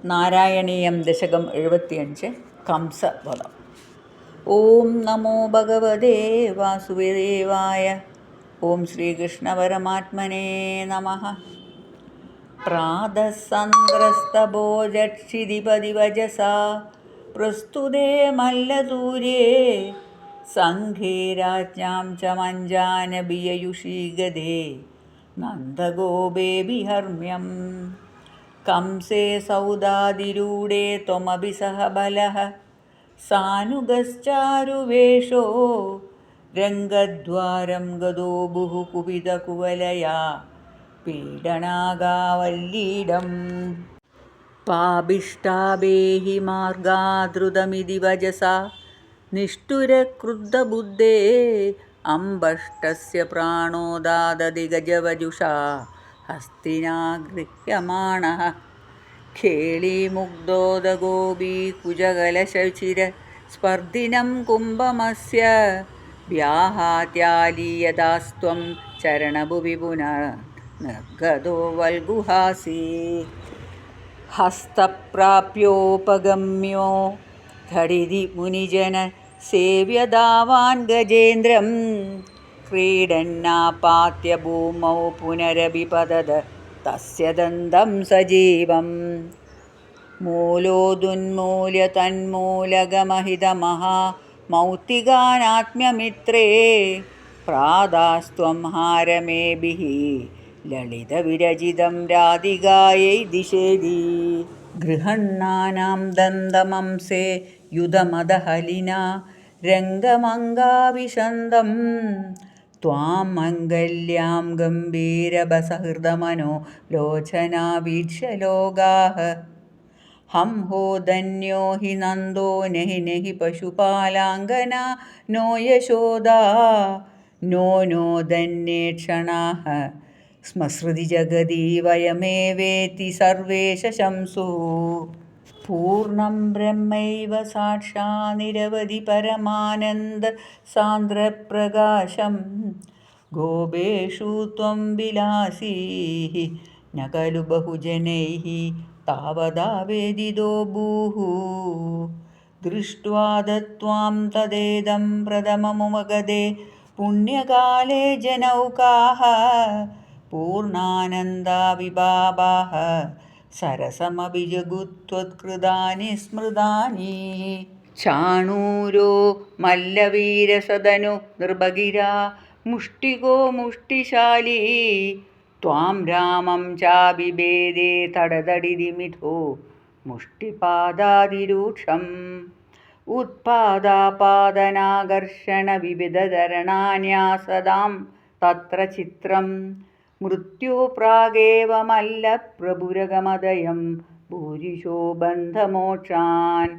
നാരായണീയം ദശകം 75 കംസവധം. ഓം നമോ ഭഗവതേ വാസുദേവായ. ഓം ശ്രീകൃഷ്ണ പരമാത്മനേ നമഃ. പ്രാതസന്ദ്രസ്തഭോജക്ഷിതിപതിവജസാ പ്രസ്തുതേ മല്ലദൂരേ സംഘേ രാജ്ഞാം ച മഞ്ജാനബിയയുഷീ ഗതേ നന്ദഗോപേഭിഹർമ്മ്യം. कंसे सौदादिरूढे त्वमपि सह बलः सानुगश्चारुवेषो रङ्गद्वारं गदो भुः कुपितकुवलया पीडनागावल्लीडम्. पापिष्टाभेहि मार्गाद्रुतमिति वजसा निष्ठुरक्रुद्धबुद्धे अम्बष्टस्य प्राणो दादति गजवजुषा हस्तिनागृह्यमाणः. खेलीमुग्धोदगोपी कुजकलशचिर स्पर्धिनं कुम्भमस्य व्याहात्यालीयदास्त्वं चरणभुवि पुनर्गतो वल्गुहासि. हस्तप्राप्योपगम्यो धडिति मुनिजन सेव्यदावान् गजेन्द्रं क्रीडन्नापात्य भूमौ पुनरभिपतत तस्य दन्तं सजीवं. मूलोदुन्मूल्य तन्मूलगमहितमहा मौक्तिकानात्म्यमित्रे प्रादास्त्वं हारमेभिः ललितविरचितं राधिकायै दिशेदि. गृहण्णानां दन्तमंसे युधमदहलिना रङ्गमङ्गाविशन्दं त्वां मङ्गल्यां गम्भीरबसहृदमनो लोचना वीक्ष्य लोगाः. हंहो धन्यो हि नन्दो नहि नहि पशुपालाङ्गना नो यशोदा नो नो धन्ये क्षणाः स्मसृति जगति वयमेवेति सर्वे शंसुः. पूर्णं ब्रह्मैव साक्षात् निरवधि परमानन्द सान्द्रप्रकाशं गोपेषु त्वं विलासी न खलु बहुजनैः तावदा वेदितो भूः. दृष्ट्वा दत्त्वां तदेदं प्रथममुपगते पुण्यकाले जनौकाः पूर्णानन्दा विभावाः सरसमभिजगुत्वत्कृतानि स्मृतानि. चाणूरो मल्लवीरसदनु नृभगिरा मुष्टिको मुष्टिशाली त्वां रामं चाभिभेदे तडतडिति मिथो मुष्टिपादादिरूक्षम्. उत्पादापादनाकर्षणविविधधरणान्यासदां तत्र चित्रं मृत्यो प्रागेव मल्लप्रभुरगमदयं भूरिशो बन्धमोक्षान्.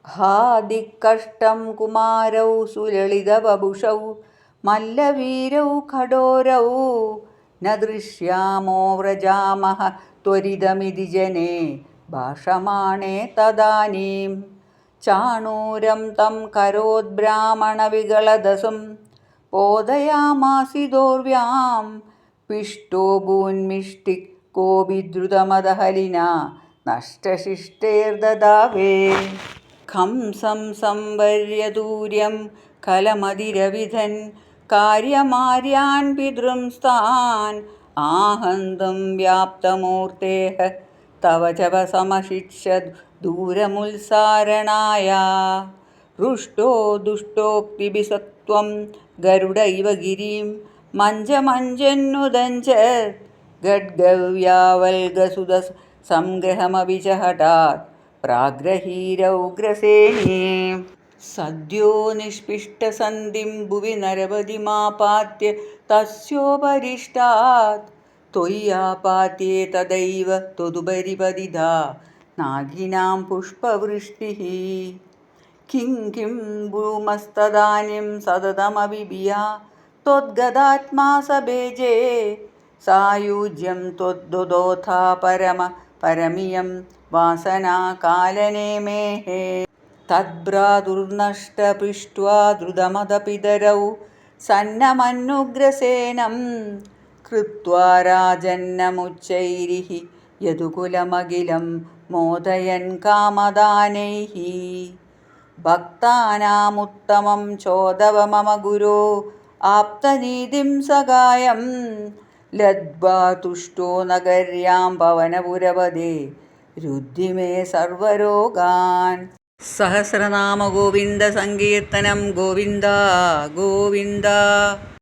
हा दिक्कष्टं कुमारौ सुललितवपुषौ मल्लवीरौ खडोरौ न दृश्यामो व्रजामः त्वरितमिति जने भाषमाणे तदानीं. चाणूरं तं करोद्ब्राह्मणविगलदसं पोदयामासिदोर्व्यां पिष्टो भून्मिष्टिकोऽपि द्रुतमदहलिना नष्टशिष्टेर्ददावे. कंसं संवर्य दूर्यं कलमधिरविधन् कार्यमार्यान् पितृंस्तान् आहन्तुं व्याप्तमूर्तेः तव च समशिष्यद् दूरमुत्सारणाय. रुष्टो दुष्टोक्तिभिस्त्वं गरुड इव गिरिं मञ्जन्नुदञ्चत् गड्गव्यावल्गसुतसंग्रहमपि च हठात् प्राग्रहीरौग्रसेनी. सद्यो निष्पिष्टसन्धिं भुवि नरपतिमापात्य तस्योपरिष्टात् त्वय्यापात्ये तदैव त्वदुपरि पतिता नागिनां पुष्पवृष्टिः. किं किं भूमस्तदानीं सततमभिभिया त्वद्गदात्मा सभेजे सायुज्यं त्वद्दोथा परमियं वासनाकालनेमेः. तद्भ्रातुर्नष्टपृष्ट्वा द्रुतमदपितरौ सन्नमनुग्रसेनं कृत्वा राजन्नमुच्चैरिः यदुकुलमखिलं മോദയൻ കാമദാനൈः ഭക്താനാമുത്തമം ചോദവ മമ ഗുരോ ആപ്തനീതിം സഹായം ലദ്ധ്വാ തുഷ്ടോ നഗര്യാം പവനപുരപദേ രുദ്ധി മേ സർവരോഗാൻ. സഹസ്രനാമ ഗോവിന്ദ സങ്കീർത്തനം ഗോവിന്ദ ഗോവിന്ദ.